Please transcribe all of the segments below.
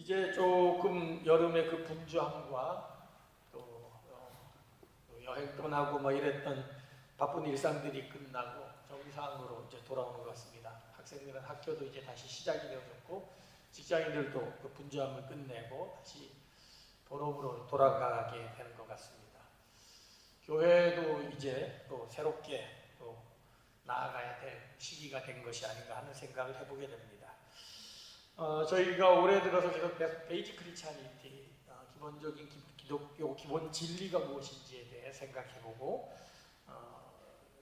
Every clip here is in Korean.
이제 조금 여름의 그 분주함과 또 여행 떠나고 뭐 이랬던 바쁜 일상들이 끝나고 정상으로 이제 돌아오는 것 같습니다. 학생들은 학교도 이제 다시 시작이 되어졌고 직장인들도 그 분주함을 끝내고 다시 본업으로 돌아가게 되는 것 같습니다. 교회도 이제 또 새롭게 또 나아가야 될 시기가 된 것이 아닌가 하는 생각을 해보게 됩니다. 저희가 올해 들어서 계속 베이직 크리스찬리티, 기본적인 기독교 기본 진리가 무엇인지에 대해 생각해보고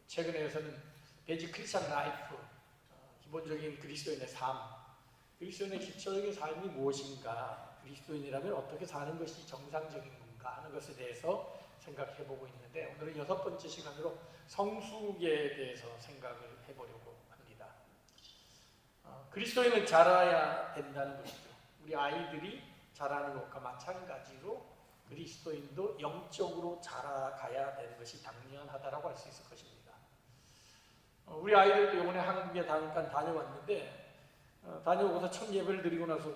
최근에서는 베이직 크리스찬 라이프, 기본적인 그리스도인의 삶, 그리스도인의 기초적인 삶이 무엇인가, 그리스도인이라면 어떻게 사는 것이 정상적인 건가 하는 것에 대해서 생각해보고 있는데, 오늘은 6번째 시간으로 성숙에 대해서 생각을 해보려고 합니다. 그리스도인은 자라야 된다는 것이죠. 우리 아이들이 자라는 것과 마찬가지로 그리스도인도 영적으로 자라가야 되는 것이 당연하다고 할 수 있을 것입니다. 우리 아이들도 이번에 한국에 잠깐 다녀왔는데 다녀오고서 첫 예배를 드리고 나서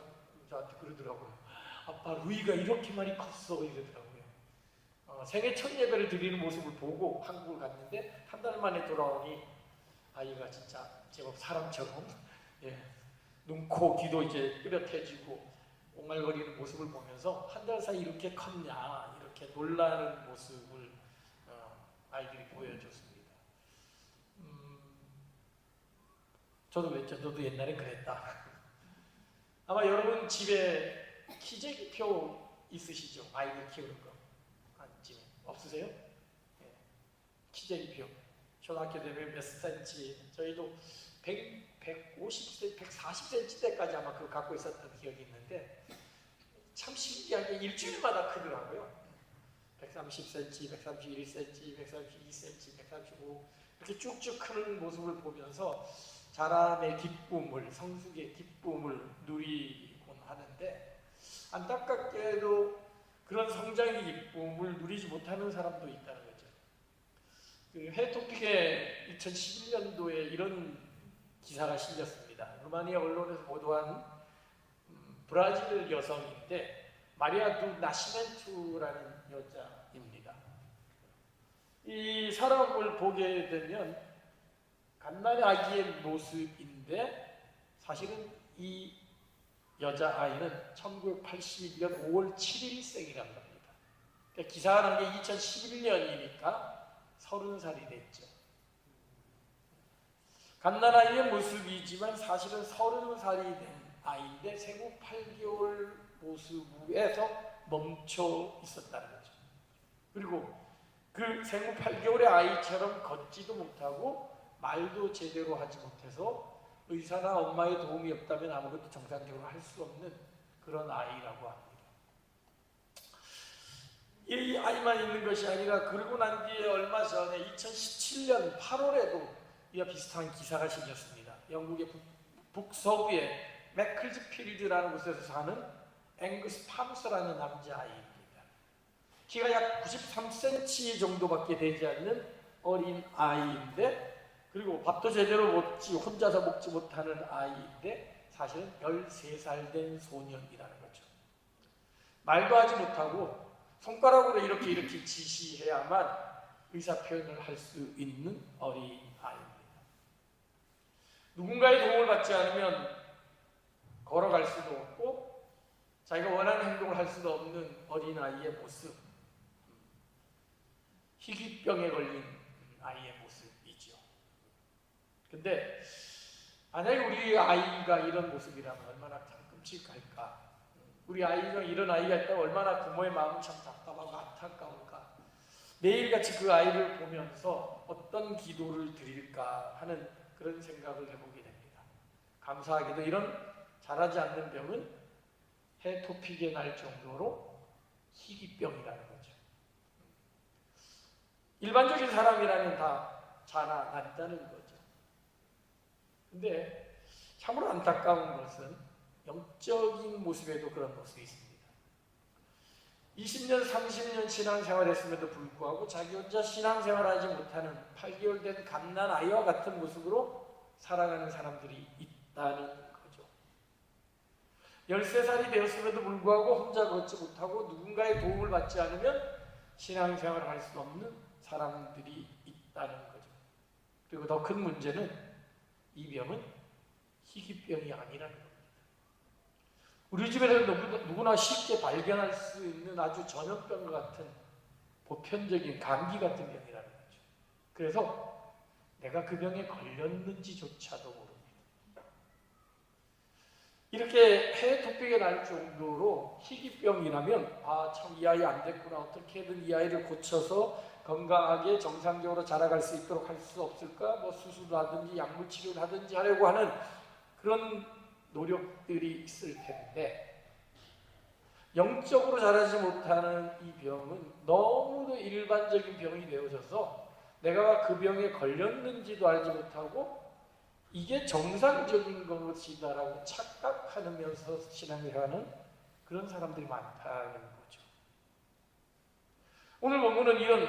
저한테 그러더라고요. 아빠, 루이가 이렇게 많이 컸어 이러더라고요. 생애 첫 예배를 드리는 모습을 보고 한국을 갔는데 한 달 만에 돌아오니 아이가 진짜 제법 사람처럼 눈, 코, 귀도 이제 뚜렷해지고 옹알거리는 모습을 보면서 한 달 사이 이렇게 컸냐 이렇게 놀라는 모습을 아이들이 보여줬습니다. 저도 그랬죠. 너도 옛날에 그랬다. 아마 여러분 집에 키재기표 있으시죠? 아이들 키우는 거. 집에 없으세요? 네. 키재기표. 초등학교 되면 몇 센치, 저희도 150cm, 140cm 때까지 아마 그거 갖고 있었던 기억이 있는데 참 신기하게 일주일마다 크더라고요. 130cm, 131cm, 132cm, 135 이렇게 쭉쭉 크는 모습을 보면서 자람의 기쁨을, 성숙의 기쁨을 누리곤 하는데 안타깝게도 그런 성장의 기쁨을 누리지 못하는 사람도 있다는 거죠. 그 해외토픽에 2011년도에 이런 기사가 실렸습니다. 루마니아 언론에서 보도한 브라질 여성인데 마리아 두 나시멘투라는 여자입니다. 이 사람을 보게 되면 갓난의 아기의 모습인데 사실은 이 여자아이는 1981년 5월 7일생이라는 겁니다. 그러니까 기사가 난 게 2011년이니까 30살이 됐죠. 갓난아이의 모습이지만 사실은 30살이 된 아이인데 생후 8개월 모습에서 멈춰 있었다는 거죠. 그리고 그 생후 8개월의 아이처럼 걷지도 못하고 말도 제대로 하지 못해서 의사나 엄마의 도움이 없다면 아무것도 정상적으로 할 수 없는 그런 아이라고 합니다. 이 아이만 있는 것이 아니라 그러고 난 뒤에 얼마 전에 2017년 8월에도 이와 비슷한 기사가 실렸습니다. 영국의 북서부의 매클즈필드라는 곳에서 사는 앵구스 팜스라는 남자아이입니다. 키가 약 93cm 정도밖에 되지 않는 어린 아이인데, 그리고 밥도 제대로 먹지, 혼자서 먹지 못하는 아이인데 사실은 13살 된 소년이라는 거죠. 말도 하지 못하고 손가락으로 이렇게 지시해야만 의사 표현을 할 수 있는 어린 아이입니다. 누군가의 도움을 받지 않으면 걸어갈 수도 없고 자기가 원하는 행동을 할 수도 없는 어린 아이의 모습, 희귀병에 걸린 아이의 모습이죠. 근데 만약에 우리 아이가 이런 모습이라면 얼마나 참 끔찍할까. 우리 아이가 이런 아이가 있다면 얼마나 부모의 마음은 참 답답하고 안타까울까. 매일같이 그 아이를 보면서 어떤 기도를 드릴까 하는 그런 생각을 해보게 됩니다. 감사하게도 이런 자라지 않는 병은 해토픽에 날 정도로 희귀병이라는 거죠. 일반적인 사람이라면 다 자라난다는 거죠. 근데 참으로 안타까운 것은 영적인 모습에도 그런 모습이 있습니다. 20년, 30년 신앙생활했음에도 불구하고 자기 혼자 신앙생활하지 못하는 8개월 된 갓난아이와 같은 모습으로 살아가는 사람들이 있다는 거죠. 13살이 되었음에도 불구하고 혼자 걷지 못하고 누군가의 도움을 받지 않으면 신앙생활을 할 수 없는 사람들이 있다는 거죠. 그리고 더 큰 문제는 이 병은 희귀병이 아니라는 겁니다. 우리 집에는 누구나 쉽게 발견할 수 있는 아주 전염병 같은 보편적인 감기 같은 병이라는 거죠. 그래서 내가 그 병에 걸렸는지조차도 모릅니다. 이렇게 폐 토픽이 날 정도로 희귀병이라면 참 이 아이 안 됐구나, 어떻게든 이 아이를 고쳐서 건강하게 정상적으로 자라갈 수 있도록 할 수 없을까, 뭐 수술을 하든지 약물 치료를 하든지 하려고 하는 그런 노력들이 있을 텐데, 영적으로 자라지 못하는 이 병은 너무도 일반적인 병이 되어져서 내가 그 병에 걸렸는지도 알지 못하고 이게 정상적인 것이다라고 착각하면서 신앙생활하는 그런 사람들이 많다는 거죠. 오늘 본문은 이런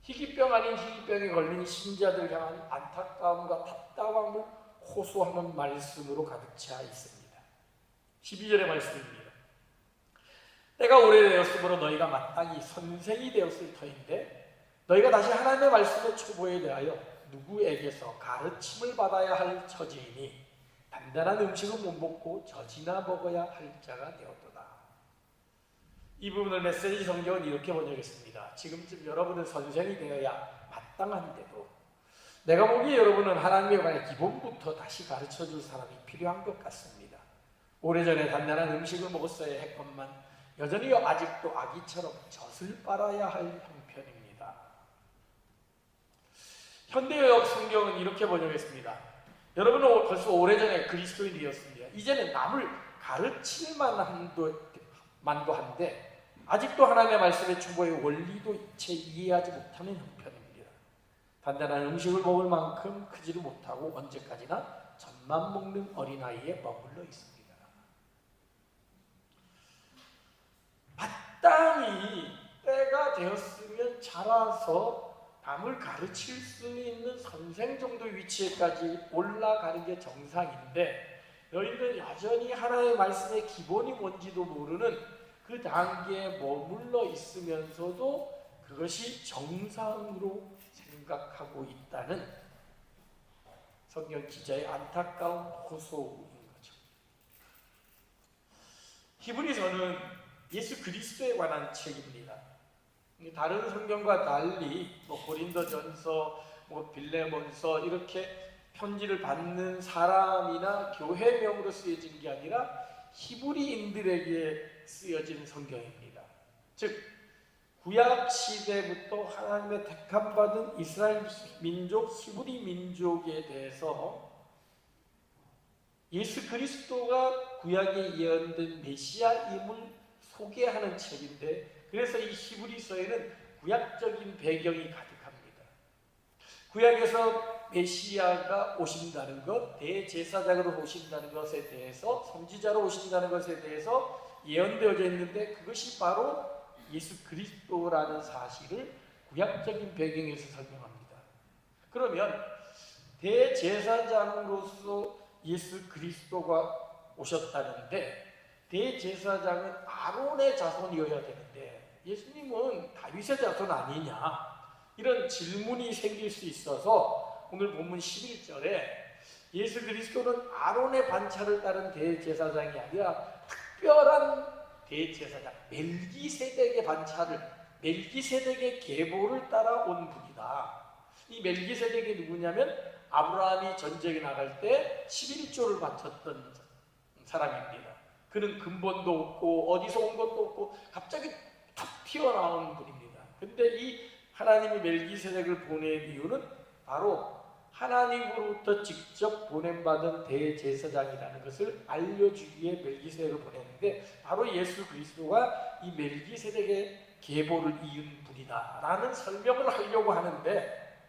희귀병 아닌 희귀병에 걸린 신자들 향한 안타까움과 답답함을 호소하는 말씀으로 가득 차 있습니다. 12절의 말씀입니다. 때가 오래되었으므로 너희가 마땅히 선생이 되었을 터인데 너희가 다시 하나님의 말씀의 초보에 대하여 누구에게서 가르침을 받아야 할 처지이니 단단한 음식은 못 먹고 젖이나 먹어야 할 자가 되었도다. 이 부분을 메시지 성경은 이렇게 번역했습니다. 지금쯤 여러분은 선생이 되어야 마땅한데도 내가 보기에 여러분은 하나님에 관한 기본부터 다시 가르쳐줄 사람이 필요한 것 같습니다. 오래전에 단단한 음식을 먹었어야 했건만 여전히 아직도 아기처럼 젖을 빨아야 할 형편입니다. 현대역 성경은 이렇게 번역했습니다. 여러분은 벌써 오래전에 그리스도인이었습니다. 이제는 남을 가르칠 만도 한데 아직도 하나님의 말씀의 초보의 원리도 채 이해하지 못하는 형편입니다. 단단한 음식을 먹을 만큼 크지를 못하고 언제까지나 젖만 먹는 어린아이에 머물러 있습니다. 마땅히 때가 되었으면 자라서 남을 가르칠 수 있는 선생 정도의 위치에까지 올라가는 게 정상인데 너희는 여전히 하나님의 말씀의 기본이 뭔지도 모르는 그 단계에 머물러 있으면서도 그것이 정상으로 생각하고 있다는 성경 기자의 안타까운 호소인 거죠. 히브리서는 예수 그리스도에 관한 책입니다. 다른 성경과 달리 고린도전서, 빌레몬서 이렇게 편지를 받는 사람이나 교회명으로 쓰여진 게 아니라 히브리인들에게 쓰여진 성경입니다. 즉 구약 시대부터 하나님의 택함 받은 이스라엘 민족, 히브리 민족에 대해서 예수 그리스도가 구약에 예언된 메시아임을 소개하는 책인데 그래서 이 히브리서에는 구약적인 배경이 가득합니다. 구약에서 메시아가 오신다는 것, 대제사장으로 오신다는 것에 대해서, 선지자로 오신다는 것에 대해서 예언되어져 있는데 그것이 바로 예수 그리스도라는 사실을 구약적인 배경에서 설명합니다. 그러면 대제사장으로서 예수 그리스도가 오셨다는데 대제사장은 아론의 자손이어야 되는데 예수님은 다윗의 자손 아니냐, 이런 질문이 생길 수 있어서 오늘 본문 11절에 예수 그리스도는 아론의 반차를 따른 대제사장이 아니라 특별한 대제사장 멜기세덱의 반차를, 멜기세덱의 계보를 따라온 분이다. 이 멜기세덱이 누구냐면 아브라함이 전쟁에 나갈 때 11조를 바쳤던 사람입니다. 그는 근본도 없고 어디서 온 것도 없고 갑자기 툭 튀어나온 분입니다. 근데 이 하나님이 멜기세덱을 보낸 이유는 바로 하나님으로부터 직접 보냄받은 대제사장이라는 것을 알려주기에 멜기세덱을 보냈는데 바로 예수 그리스도가 이 멜기세덱의 계보를 이은 분이다 라는 설명을 하려고 하는데,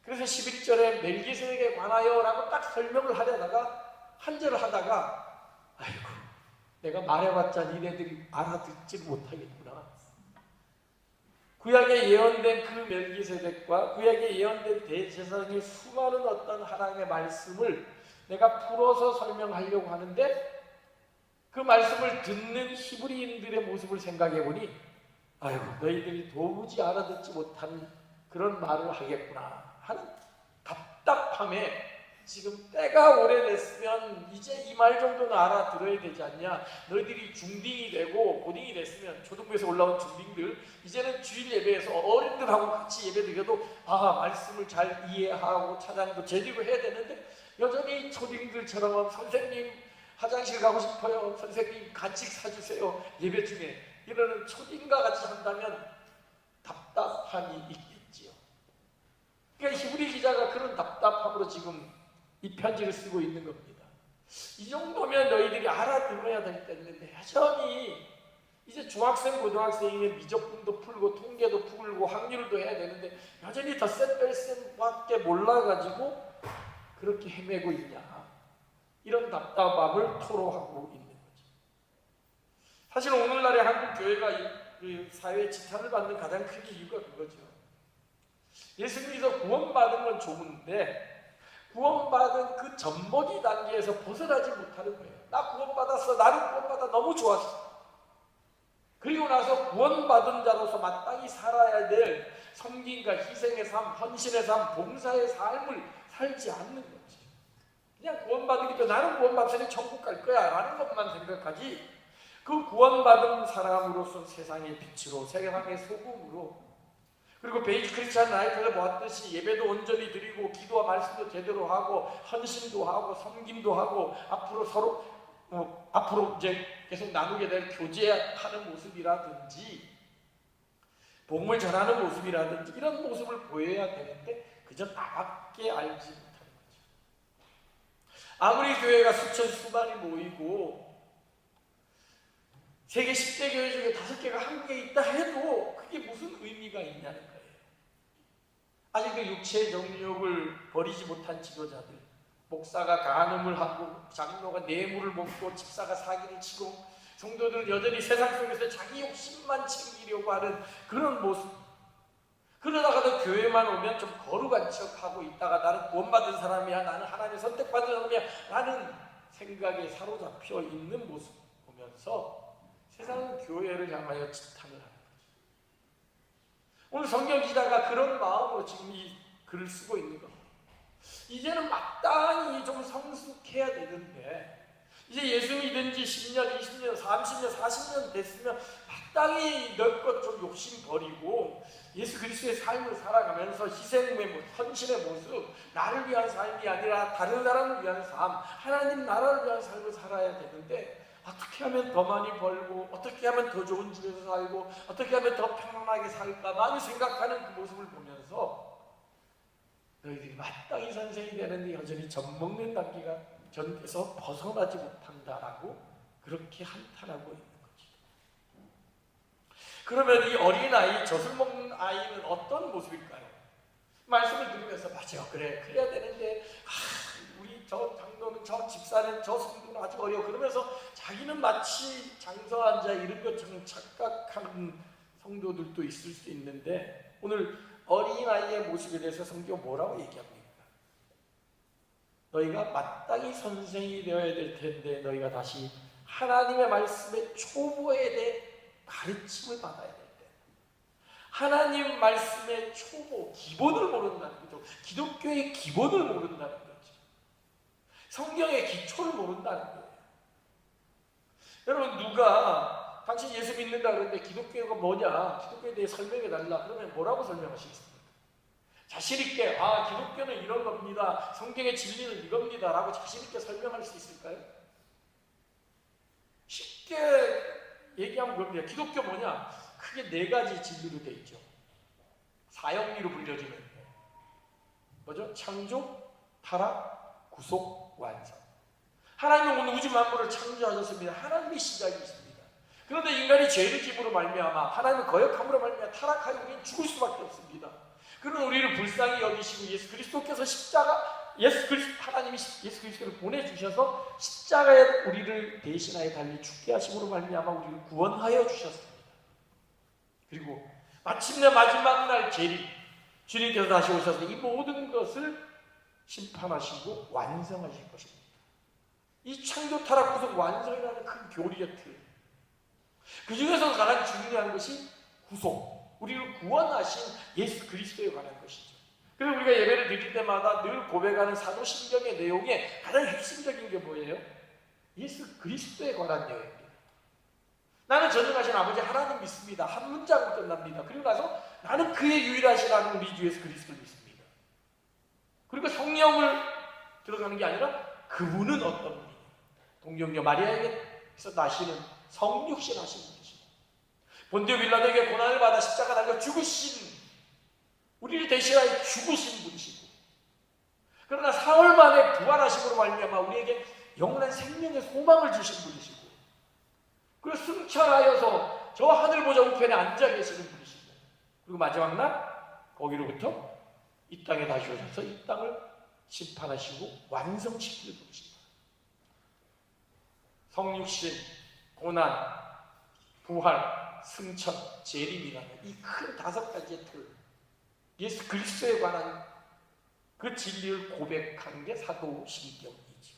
그래서 11절에 멜기세덱에 관하여 라고 딱 설명을 하려다가 한 절을 하다가 아이고 내가 말해봤자 니네들이 알아듣지 못하겠구나. 구약에 예언된 그 멜기세덱과 구약에 예언된 대제사장의 수많은 어떤 하나님의 말씀을 내가 풀어서 설명하려고 하는데 그 말씀을 듣는 히브리인들의 모습을 생각해 보니 아유, 너희들이 도무지 알아듣지 못한 그런 말을 하겠구나 하는 답답함에 지금 때가 오래됐으면 이제 이 말 정도는 알아들어야 되지 않냐. 너희들이 중딩이 되고 고딩이 됐으면 초등부에서 올라온 중딩들 이제는 주일 예배에서 어른들하고 같이 예배 드려도 말씀을 잘 이해하고 찬양도 제대로 해야 되는데 여전히 초딩들처럼 선생님 화장실 가고 싶어요, 선생님 간식 사주세요 예배 중에 이러는 초딩과 같이 한다면 답답함이 있겠지요. 그러니까 히브리 기자가 그런 답답함으로 지금 이 편지를 쓰고 있는 겁니다. 이 정도면 너희들이 알아들어야 될 때인데 여전히 이제 중학생, 고등학생이면 미적분도 풀고 통계도 풀고 확률도 해야 되는데 여전히 덧셈 뺄셈밖에 몰라가지고 그렇게 헤매고 있냐. 이런 답답함을 토로하고 있는 거죠. 사실 오늘날의 한국 교회가 그 사회에 지탄을 받는 가장 큰 이유가 그거죠. 예수 믿어 구원받은 건 좋은데 구원받은 그 젖먹이 단계에서 벗어나지 못하는 거예요. 나 구원받았어. 나는 구원받아 너무 좋았어. 그리고 나서 구원받은 자로서 마땅히 살아야 될 섬김과 희생의 삶, 헌신의 삶, 봉사의 삶을 살지 않는 거지. 그냥 구원받으니까 나는 구원받으니 천국 갈 거야 라는 것만 생각하지 그 구원받은 사람으로서 세상의 빛으로 세상의 소금으로 그리고 베이직 크리스찬 라이프를 보았듯이 예배도 온전히 드리고 기도와 말씀도 제대로 하고 헌신도 하고 섬김도 하고 앞으로 서로 앞으로 이제 계속 나누게 될 교제하는 모습이라든지 복음을 전하는 모습이라든지 이런 모습을 보여야 되는데 그저 나밖에 알지 못하는 거죠. 아무리 교회가 수천 수만이 모이고 세계 10대 교회 중에 5개가 한국에 있다 해도 그게 무슨 의미가 있냐는 거예요. 아직도 육체의 정욕을 버리지 못한 지도자들, 목사가 간음을 하고 장로가 뇌물을 먹고 집사가 사기를 치고 성도들은 여전히 세상 속에서 자기 욕심만 챙기려고 하는 그런 모습. 그러다가도 교회만 오면 좀 거룩한 척하고 있다가 나는 구원받은 사람이야, 나는 하나님의 선택받은 사람이야 라는 생각에 사로잡혀 있는 모습 보면서 세상은 교회를 향하여 지탄을 하는 거죠. 오늘 성경 기자가 그런 마음으로 지금 이 글을 쓰고 있는 겁니다. 이제는 마땅히 좀 성숙해야 되는데 이제 예수 믿은 지 10년, 20년, 30년, 40년 됐으면 마땅히 넓것 좀 욕심 버리고 예수 그리스도의 삶을 살아가면서 희생의 모습, 헌신의 모습, 나를 위한 삶이 아니라 다른 사람을 위한 삶, 하나님 나라를 위한 삶을 살아야 되는데 어떻게 하면 더 많이 벌고 어떻게 하면 더 좋은 집에서 살고 어떻게 하면 더 편안하게 살까 많이 생각하는 그 모습을 보면서 너희들이 마땅히 선생이 되는데 여전히 젖먹는 단계가 전에서 벗어나지 못한다라고 그렇게 한탄하고 있는 거죠. 그러면 이 어린아이, 젖을 먹는 아이는 어떤 모습일까요? 말씀을 들으면서 맞아요, 그래 그래야 되는데 우리 저 장로는 저 집사는 저 성도는 아직 어려 그러면서 자기는 마치 장서한 자 이런 것처럼 착각하는 성도들도 있을 수 있는데 오늘 어린아이의 모습에 대해서 성경 뭐라고 얘기합니까? 너희가 마땅히 선생이 되어야 될 텐데 너희가 다시 하나님의 말씀의 초보에 대해 가르침을 받아야 될 때 하나님 말씀의 초보, 기본을 모른다는 거죠. 기독교의 기본을 모른다는 거죠. 성경의 기초를 모른다는 거예요. 여러분 누가 당신 예수 믿는다 그러는데 기독교가 뭐냐? 기독교에 대해 설명해 달라. 그러면 뭐라고 설명하시겠습니까? 자신 있게 기독교는 이런 겁니다. 성경의 진리는 이겁니다. 라고 자신 있게 설명할 수 있을까요? 쉽게 얘기하면 그럽니다. 기독교 뭐냐? 크게 4가지 진리로 되어 있죠. 사형리로 불려지는 뭐죠? 창조, 타락, 구속, 완성. 하나님은 오늘 우주 만물을 창조하셨습니다. 하나님의 시작이 있습니다. 그런데 인간이 죄를 지음으로 말미암아 하나님의 거역함으로 말미암아 타락하여 우리는 죽을 수밖에 없습니다. 그런 우리를 불쌍히 여기시고 예수 그리스도께서 하나님이 예수 그리스도를 보내주셔서 십자가에 우리를 대신하여 달리 죽게 하심으로 말미암아 우리를 구원하여 주셨습니다. 그리고 마침내 마지막 날 재림 주님께서 다시 오셔서 이 모든 것을 심판하시고 완성하실 것입니다. 이 창조 타락 구속 완성이라는 큰 교리의 틀. 그 중에서 가장 중요한 것이 구속, 우리를 구원하신 예수 그리스도에 관한 것이죠. 그래서 우리가 예배를 드릴 때마다 늘 고백하는 사도신경의 내용에 가장 핵심적인 게 뭐예요? 예수 그리스도에 관한 내용입니다. 나는 전능하신 아버지 하나님 믿습니다. 한 문장으로 끝납니다. 그리고 나서 나는 그의 유일하신 아들 우리 주 예수 그리스도를 믿습니다. 그리고 성령을 들어가는 게 아니라 그분은 어떤 분이냐. 동정녀 마리아에게서 나시는 성육신 하신 분이시고 본디오 빌라도에게 고난을 받아 십자가 달려 죽으신, 우리를 대신하여 죽으신 분이시고, 그러나 사흘 만에 부활하심으로 말미암아 우리에게 영원한 생명의 소망을 주신 분이시고, 그리고 승천하여서 저 하늘 보좌 우편에 앉아 계시는 분이시고, 그리고 마지막 날 거기로부터 이 땅에 다시 오셔서 이 땅을 심판하시고 완성시키는 분이십니다. 성육신, 고난, 부활, 승천, 재림이라는 이 큰 5가지의 틀, 예수 그리스도에 관한 그 진리를 고백한 게 사도신경이죠.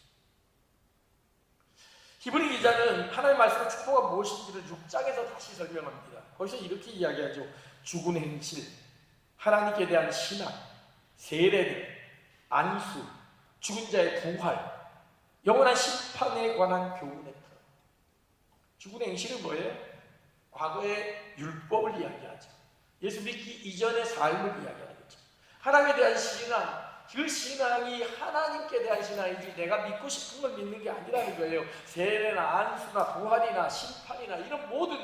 히브리 기자는 하나님의 말씀의 축복가 무엇인지를 6장에서 다시 설명합니다. 거기서 이렇게 이야기하죠. 죽은 행실, 하나님께 대한 신앙, 세례들, 안수, 죽은 자의 부활, 영원한 심판에 관한 교훈의 틀. 죽은 행실은 뭐예요? 과거의 율법을 이야기하죠. 예수 믿기 이전의 삶을 이야기하는 거죠. 하나님에 대한 신앙, 그 신앙이 하나님께 대한 신앙이지 내가 믿고 싶은 걸 믿는 게 아니라는 거예요. 세례나 안수나 부활이나 심판이나 이런 모든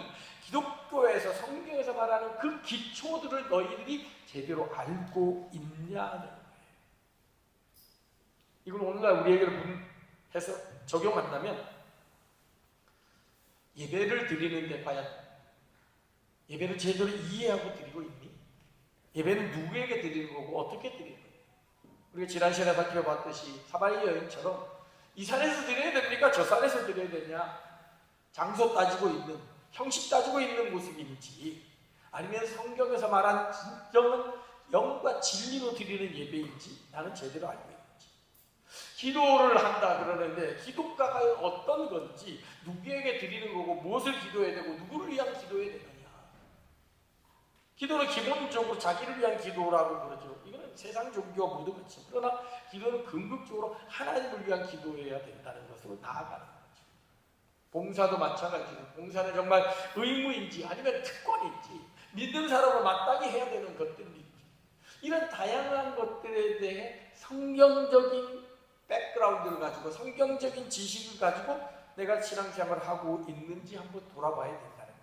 기독교에서, 성경에서 말하는 그 기초들을 너희들이 제대로 알고 있냐는 거예요. 이걸 오늘날 우리에게로 해서 적용한다면, 예배를 드리는데 과연 예배를 제대로 이해하고 드리고 있니? 예배는 누구에게 드리는 거고 어떻게 드리는 거예요? 우리가 지난 시간에 살펴봤듯이 사마리아 여인처럼 이 산에서 드려야 됩니까? 저 산에서 드려야 되냐? 장소 따지고 있는, 형식 따지고 있는 모습인지, 아니면 성경에서 말한 진정한 영과 진리로 드리는 예배인지 나는 제대로 알고 있는지. 기도를 한다 그러는데 기도가 어떤 건지, 누구에게 드리는 거고 무엇을 기도해야 되고 누구를 위한 기도해야 되느냐. 기도는 기본적으로 자기를 위한 기도라고 그러죠. 이거는 세상 종교와 모두 그렇죠. 그러나 기도는 궁극적으로 하나님을 위한 기도해야 된다는 것으로 나아가는 거죠. 봉사도 마찬가지고, 봉사는 정말 의무인지 아니면 특권인지, 믿는 사람을 마땅히 해야 되는 것들인지, 이런 다양한 것들에 대해 성경적인 백그라운드를 가지고, 성경적인 지식을 가지고 내가 신앙생활을 하고 있는지 한번 돌아봐야 된다는 거죠.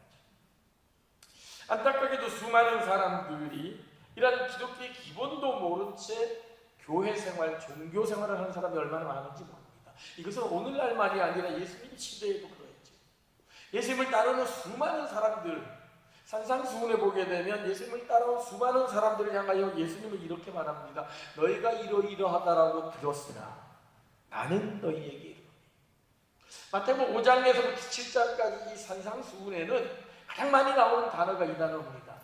안타깝게도 수많은 사람들이 이런 기독교의 기본도 모른 채 교회 생활, 종교 생활을 하는 사람이 얼마나 많은지 모릅니다. 이것은 오늘날만이 아니라 예수님 시대에도 그랬죠. 예수님을 따르는 수많은 사람들, 산상수훈에 보게 되면 예수님을 따라온 수많은 사람들을 향하여 예수님은 이렇게 말합니다. 너희가 이러이러하다라고 들었으나 나는 너희에게 이르노니. 마태복음 5장에서부터 7장까지 이 산상수훈에는 가장 많이 나오는 단어가 이 단어입니다.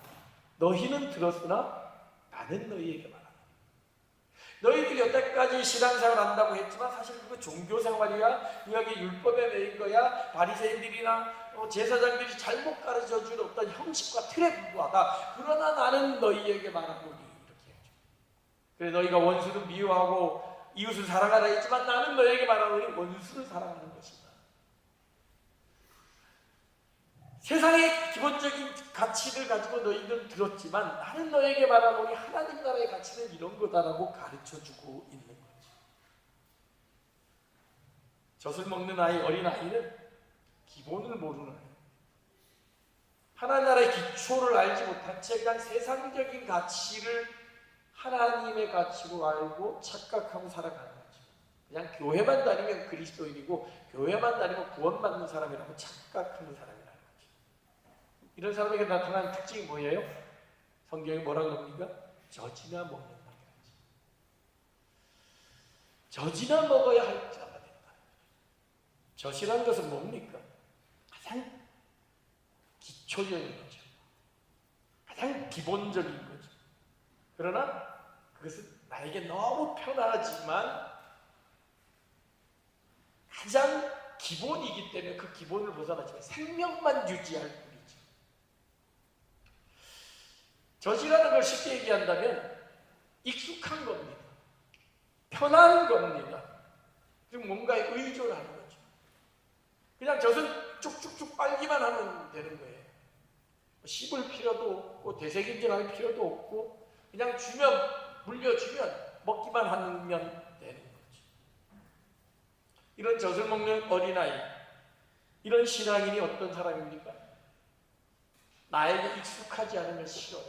너희는 들었으나 나는 너희에게 말하노니. 너희들이 여태까지 신앙생활 한다고 했지만 사실 그거 종교생활이야, 구약의 율법에 매인 거야, 바리새인들이나 제사장들이 잘못 가르쳐준 어떤 형식과 틀에 불과하다. 그러나 나는 너희에게 말하노니, 이렇게 하죠. 그래 너희가 원수를 미워하고 이웃을 사랑하라 했지만 나는 너희에게 말하노니 원수를 사랑하는 것이다. 세상의 기본적인 가치를 가지고 너희들은 들었지만 나는 너에게 말하노니 하나님 나라의 가치는 이런 거다라고 가르쳐주고 있는 거죠. 젖을 먹는 아이, 어린아이는 기본을 모르는 아이, 하나님 나라의 기초를 알지 못한 채 그냥 세상적인 가치를 하나님의 가치로 알고 착각하고 살아가는 거죠. 그냥 교회만 다니면 그리스도인이고 교회만 다니면 구원받는 사람이라고 착각하는 사람이라는 거죠. 이런 사람에게 나타나는 특징이 뭐예요? 성경이 뭐라고 합니까? 젖이나 먹는다. 젖이나 먹어야 할 자가 된다. 젖이라는 것은 뭡니까? 가장 기초적인 거죠. 가장 기본적인 거죠. 그러나 그것은 나에게 너무 편하지만 가장 기본이기 때문에 그 기본을 벗어나지만 생명만 유지할 뿐이죠. 젖이라는 걸 쉽게 얘기한다면 익숙한 겁니다. 편한 겁니다. 그리고 뭔가에 의존을 하는 거죠. 그냥 젖은 쭉쭉쭉 빨기만 하면 되는 거예요. 씹을 필요도 없고 되새김질할 필요도 없고 그냥 주면 물려주면 먹기만 하면 되는 거죠. 이런 젖을 먹는 어린아이, 이런 신앙인이 어떤 사람입니까? 나에게 익숙하지 않으면 싫어요.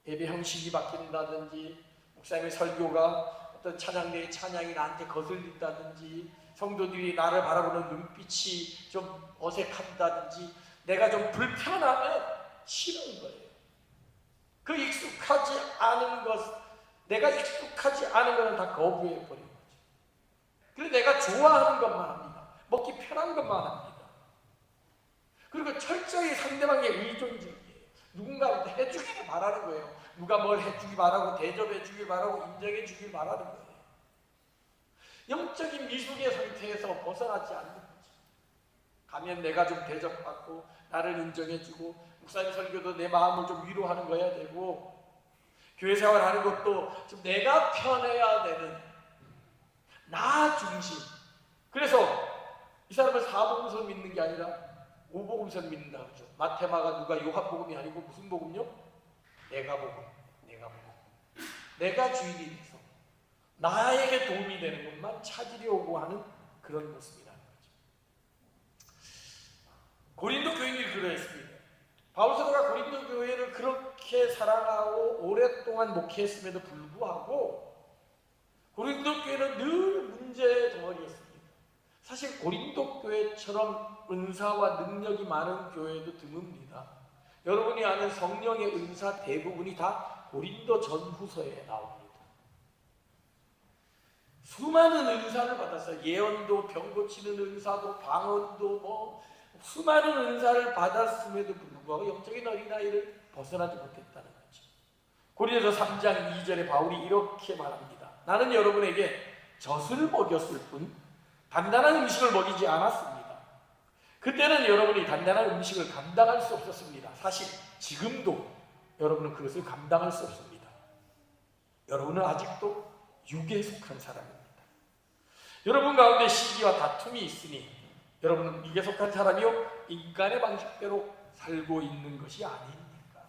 예배 형식이 바뀐다든지 목사님의 설교가 어떤 찬양대의 찬양이 나한테 거슬린다든지 성도들이 나를 바라보는 눈빛이 좀 어색한다든지 내가 좀 불편하면 싫은 거예요. 그 익숙하지 않은 것, 내가 익숙하지 않은 것은 다 거부해 버린 거죠. 그래서 내가 좋아하는 것만 합니다. 먹기 편한 것만 합니다. 그리고 철저히 상대방의 의존적이에요. 누군가한테 해주기를 바라는 거예요. 누가 뭘 해주기 바라고 대접해 주길 바라고 인정해 주길 바라는 거예요. 영적인 미숙의 상태에서 벗어나지 않는 거죠. 가면 내가 좀 대접받고 나를 인정해주고 목사님 설교도 내 마음을 좀 위로하는 거야 되고 교회 생활하는 것도 좀 내가 편해야 되는 나 중심. 그래서 이 사람은 사복음서 믿는 게 아니라 오복음서 믿는다 그러죠. 마테마가 누가 요한복음이 아니고 무슨 복음요? 내가 복음. 내가 주인이 돼서 나에게 도움이 되는 것만 찾으려고 하는 그런 모습이라는 거죠. 고린도 교인들이 그러했습니다. 바울 사도가 고린도 교회를 그렇게 사랑하고 오랫동안 목회했음에도 불구하고 고린도 교회는 늘 문제의 덩어리였습니다. 사실 고린도 교회처럼 은사와 능력이 많은 교회도 드뭅니다. 여러분이 아는 성령의 은사 대부분이 다 고린도 전후서에 나옵니다. 수많은 은사를 받았어요. 예언도, 병 고치는 은사도, 방언도 수많은 은사를 받았음에도 불구하고 영적인 어린아이를 벗어나지 못했다는 거죠. 고린도서 3장 2절에 바울이 이렇게 말합니다. 나는 여러분에게 젖을 먹였을 뿐 단단한 음식을 먹이지 않았습니다. 그때는 여러분이 단단한 음식을 감당할 수 없었습니다. 사실 지금도 여러분은 그것을 감당할 수 없습니다. 여러분은 아직도 육에 속한 사람입니다. 여러분 가운데 시기와 다툼이 있으니 여러분은 육에 속한 사람이요 인간의 방식대로 살고 있는 것이 아닙니까?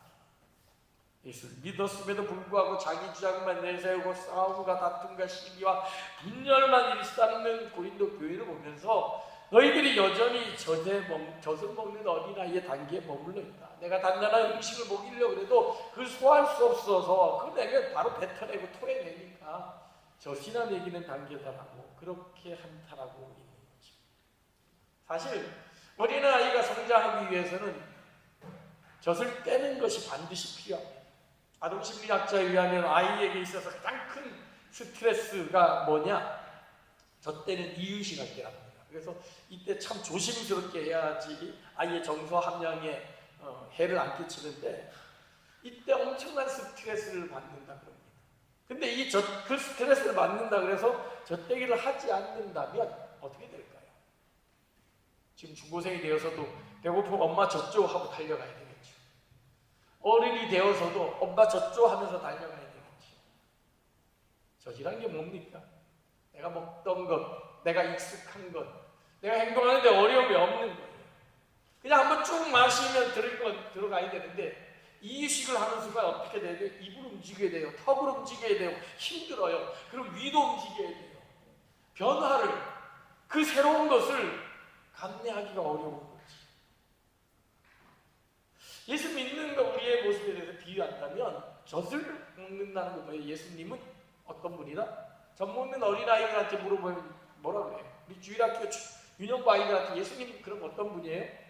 예수를 믿었음에도 불구하고 자기 주장만 내세우고 싸움과 다툼과 시기와 분열만 일삼는 고린도 교회를 보면서 너희들이 여전히 젖을 먹는 어린아이의 단계에 머물러 있다. 내가 단단한 음식을 먹이려고 해도 그걸 소화할 수 없어서 그걸 내가 바로 뱉어내고 토해내니까 젖이나 먹이는 단계다라고 그렇게 한탄하고 있는 거죠. 사실 어린아이가 성장하기 위해서는 젖을 떼는 것이 반드시 필요합니다. 아동심리학자에 의하면 아이에게 있어서 가장 큰 스트레스가 뭐냐? 젖 떼는 이유식할 때랍니다. 그래서 이때 참 조심스럽게 해야지 아이의 정서 함량에 해를 안 끼치는데 이때 엄청난 스트레스를 받는다 그럽니다. 근데 그 스트레스를 받는다 그래서 젖떼기를 하지 않는다면 어떻게 될까요? 지금 중고생이 되어서도 배고프면 엄마 젖줘 하고 달려가야 되겠죠. 어른이 되어서도 엄마 젖줘 하면서 달려가야 되겠죠. 젖이란 게 뭡니까? 내가 먹던 것, 내가 익숙한 것, 내가 행동하는데 어려움이 없는 거예요. 그냥 한번 쭉 마시면 들어가야 되는데 이유식을 하는 순간 어떻게 돼요? 입을 움직여야 돼요. 턱을 움직여야 돼요. 힘들어요. 그리고 위도 움직여야 돼요. 변화를, 그 새로운 것을 감내하기가 어려운 거지. 예수 믿는 거 우리의 모습에 대해서 비유한다면 젖을 먹는다는 거 뭐예요? 예수님은 어떤 분이다? 젖 먹는 어린아이들한테 물어보면 뭐라 그래요? 우리 주일학교 유년부 아이들한테 예수님 그럼 어떤 분이에요?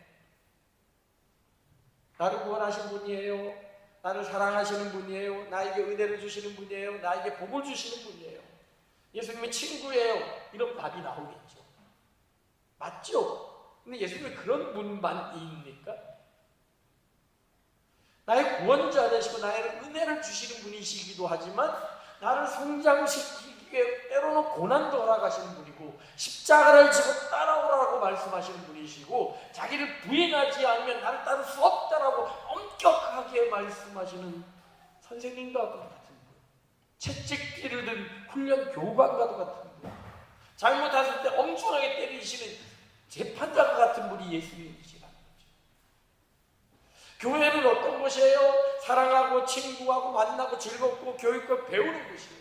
나를 구원하신 분이에요. 나를 사랑하시는 분이에요. 나에게 은혜를 주시는 분이에요. 나에게 복을 주시는 분이에요. 예수님의 친구예요. 이런 답이 나오겠죠. 맞죠? 근데 예수님은 그런 분만입니까? 나의 구원자 되시고 나의 은혜를 주시는 분이시기도 하지만 나를 성장시키기 때로는 고난도 허락하시는 분이고 십자가를 지고 따라오라고 말씀하시는 분이시고 자기를 부인하지 않으면 나를 따를 수 없다라고 엄격하게 말씀하시는 선생님과도 같은 분, 채찍질을 든 훈련 교관과도 같은 분, 잘못했을 때 엄중하게 때리시는 재판자와 같은 분이 예수님이시라는 거죠. 교회는 어떤 곳이에요? 사랑하고 친구하고 만나고 즐겁고 교육을 배우는 곳이에요.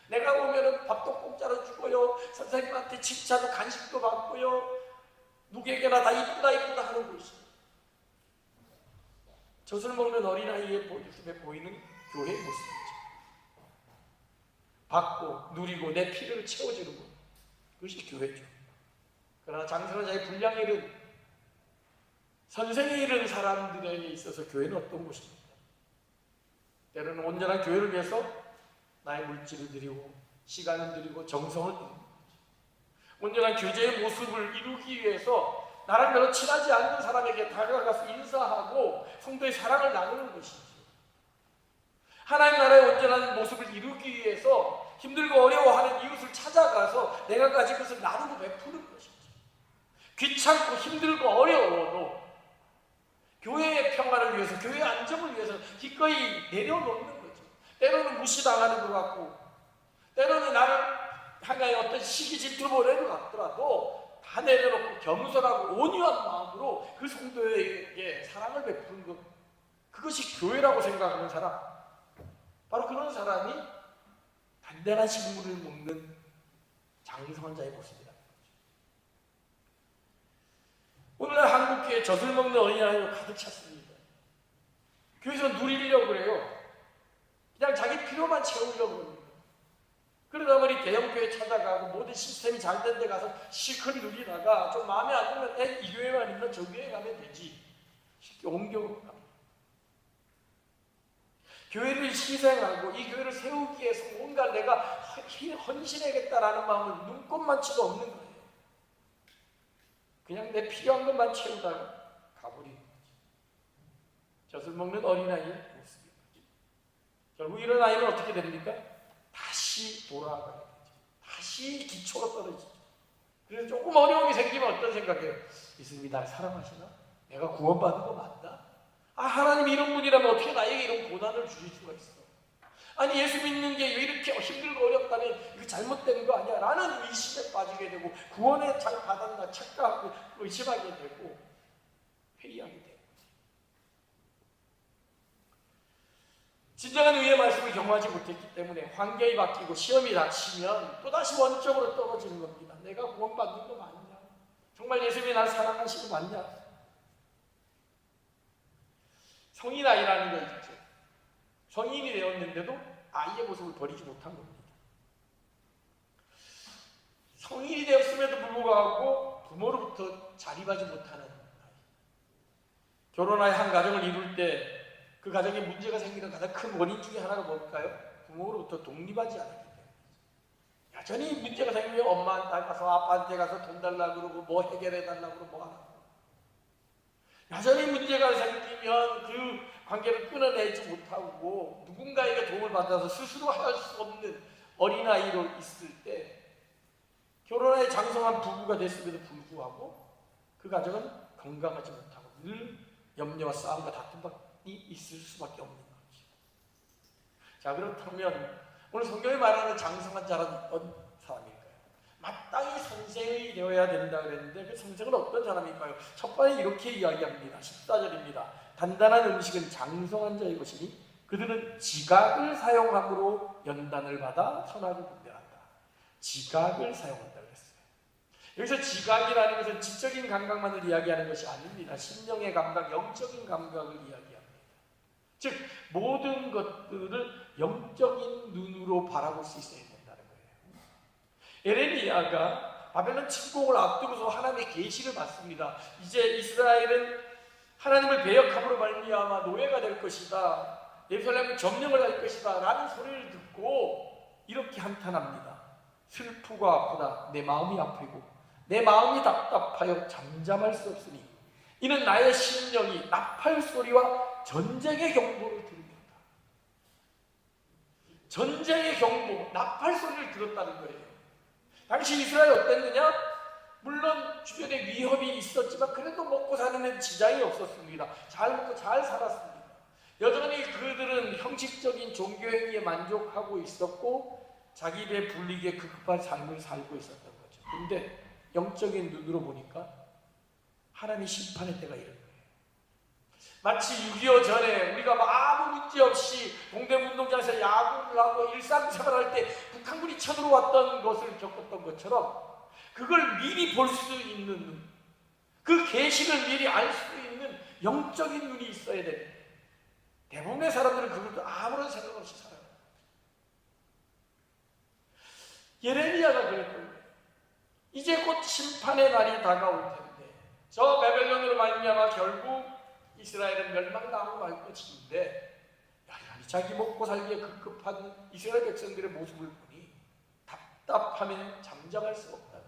내가 오면은 밥도 공짜로 주고요, 선생님한테 칭찬도 간식도 받고요, 누구에게나 다 이쁘다 이쁘다 하는 곳이에요. 젖을 먹는 어린아이의 모습에 보이는 교회의 모습이죠. 받고 누리고 내 필요를 채워주는 것, 그것이 교회죠. 그러나 장성한 자의 분량이 이른, 선생이 이른 사람들에게 있어서 교회는 어떤 곳입니까? 때로는 온전한 교회를 위해서 나의 물질을 드리고 시간을 드리고 정성을 드리는 거죠. 온전한 교제의 모습을 이루기 위해서 나랑 별로 친하지 않는 사람에게 다가가서 인사하고 성도의 사랑을 나누는 것이죠. 하나님 나라의 온전한 모습을 이루기 위해서 힘들고 어려워하는 이웃을 찾아가서 내가 가진 것을 나누고 베푸는 것이죠. 귀찮고 힘들고 어려워도 교회의 평화를 위해서, 교회의 안정을 위해서 기꺼이 내려놓는 거죠. 때로는 무시당하는 것 같고, 때로는 나를 향하여 어떤 시기 질투를 보내는 것 같더라도 다 내려놓고 겸손하고 온유한 마음으로 그 성도에게 사랑을 베푸는 것, 그것이 교회라고 생각하는 사람, 바로 그런 사람이 단단한 식물을 먹는 장성한 자의 모습이라는 거죠. 오늘날 한국교회 젖을 먹는 어린아이로 가득 찼습니다. 교회에서 누리려고 그래요. 그냥 자기 필요만 채우려고 합니다. 그러다 보니 대형교회 찾아가고 모든 시스템이 잘 된 데 가서 실컷 누리다가 좀 마음에 안 들면 이 교회만 있나 저 교회 가면 되지, 쉽게 옮겨갑니다. 교회를 희생하고 이 교회를 세우기 위해서 뭔가 내가 헌신해야겠다라는 마음을 눈꼽만치도 없는 거예요. 그냥 내 필요한 것만 채우다가 가버리는 거죠. 젖을 먹는 어린아이의 모습입니다. 결국 이런 아이는 어떻게 됩니까? 다시 돌아가게 되죠. 다시 기초가 떨어지죠. 그래서 조금 어려움이 생기면 어떤 생각이에요? 예수님이 날 사랑하시나? 내가 구원받은 거 맞나? 하나님이 이런 분이라면 어떻게 나에게 이런 고난을 주실 수가 있어? 아니, 예수 믿는 게 왜 이렇게 힘들고 어렵다면 이거 잘못된 거 아니야? 라는 의심에 빠지게 되고, 구원에 잘 받았나 착각하고 의심하게 되고 회의하게 되고, 진정한 의의 말씀을 경험하지 못했기 때문에 환경이 바뀌고 시험이 닥치면 또다시 원점으로 떨어지는 겁니다. 내가 구원받는 거 맞냐? 정말 예수님이 날 사랑하시는 거 맞냐? 성인 아이라는 거 있죠. 성인이 되었는데도 아이의 모습을 버리지 못한 겁니다. 성인이 되었음에도 불구하고 부모로부터 자립하지 못하는 아이. 결혼하여 한 가정을 이룰 때 그 가정에 문제가 생기는 가장 큰 원인 중에 하나가 뭘까요? 부모로부터 독립하지 않았기 때문에. 여전히 문제가 생기면 엄마한테 가서 아빠한테 가서 돈 달라고 그러고 뭐 해결해 달라고 그러고 뭐 하라고. 여전히 문제가 생기면 그 관계를 끊어내지 못하고 누군가에게 도움을 받아서 스스로 할 수 없는 어린아이로 있을 때, 결혼에 장성한 부부가 됐음에도 불구하고 그 가정은 건강하지 못하고 늘 염려와 싸움과 다툼이 있을 수밖에 없는 거죠. 자, 그렇다면 오늘 성경이 말하는 장성한 자는 어떤 사람일까요? 마땅히 선생이 되어야 된다 그랬는데 그 선생은 어떤 사람일까요? 첫 번에 이렇게 이야기합니다. 14절입니다. 단단한 음식은 장성한 자의 것이니 그들은 지각을 사용함으로 연단을 받아 선하고 분별한다. 지각을 사용한다 그랬어요. 여기서 지각이라는 것은 지적인 감각만을 이야기하는 것이 아닙니다. 심령의 감각, 영적인 감각을 이야기합니다. 즉 모든 것들을 영적인 눈으로 바라볼 수 있어야 된다는 거예요. 에레미야가 바벨론 침공을 앞두고서 하나님의 계시를 받습니다. 이제 이스라엘은 하나님을 배역함으로 말미암아 노예가 될 것이다, 예루살렘은 점령을 할 것이다 라는 소리를 듣고 이렇게 한탄합니다. 슬프고 아프다. 내 마음이 아프고 내 마음이 답답하여 잠잠할 수 없으니 이는 나의 심령이 나팔 소리와 전쟁의 경보를 들으리로다. 전쟁의 경보, 나팔 소리를 들었다는 거예요. 당시 이스라엘 어땠느냐? 물론 주변에 위협이 있었지만 그래도 먹고 사는 데 지장이 없었습니다. 잘 먹고 잘 살았습니다. 여전히 그들은 형식적인 종교행위에 만족하고 있었고 자기들의 불리기에 급급한 삶을 살고 있었던 거죠. 근데 영적인 눈으로 보니까 하나님의 심판의 때가 이런 거예요. 마치 6.25 전에 우리가 아무 문제 없이 동대문동장에서 야구를 하고 일상생활할 때 북한군이 쳐들어왔던 것을 겪었던 것처럼 그걸 미리 볼 수 있는 눈, 그 계시를 미리 알 수 있는 영적인 눈이 있어야 됩니다. 대부분의 사람들은 그것도 아무런 생각 없이 살아요. 예레미야가 그랬던 거예요. 이제 곧 심판의 날이 다가올 텐데 저 바벨론으로 말미암아 결국 이스라엘은 멸망당하고 말 것인데 자기 먹고 살기에 급급한 이스라엘 백성들의 모습을 보니 답답하면 잠잠할 수 없다.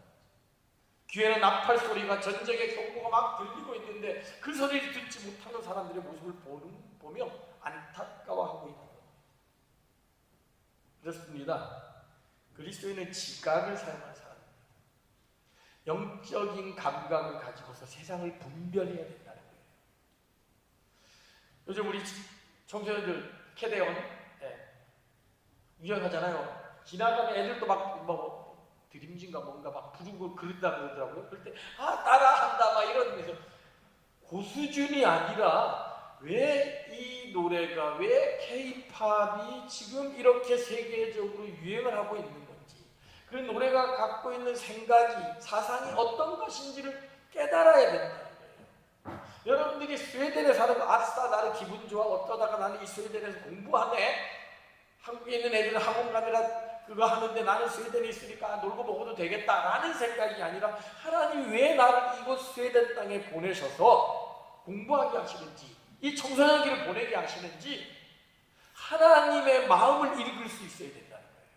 귀에는 나팔 소리가 전쟁의 경보가 막 들리고 있는데 그 소리를 듣지 못하는 사람들의 모습을 보며 안타까워하고 있는 겁니다. 그렇습니다. 그리스도인은 지각을 사용한 사람입니다. 영적인 감각을 가지고서 세상을 분별해야 된다는 거예요. 요즘 우리 청소년들 캐대원 유행하잖아요. 지나가면 애들도 막 드림진가 뭔가 막 부르고 그런다 그러더라고요. 그럴 때 따라한다 막 이러면서 고수준이 아니라 왜 이 노래가 왜 K-팝이 지금 이렇게 세계적으로 유행을 하고 있는 건지 그 노래가 갖고 있는 생각이 사상이 어떤 것인지를 깨달아야 된다는 거예요. 여러분들이 스웨덴에 사는 거 아싸 나는 기분 좋아 어쩌다가 나는 이 스웨덴에서 공부하네 한국에 있는 애들은 학원 가느라 그거 하는데 나는 스웨덴에 있으니까 놀고 먹어도 되겠다라는 생각이 아니라 하나님이 왜 나를 이곳 스웨덴 땅에 보내셔서 공부하게 하시는지 이 청소년기를 보내게 하시는지 하나님의 마음을 읽을 수 있어야 된다는 거예요.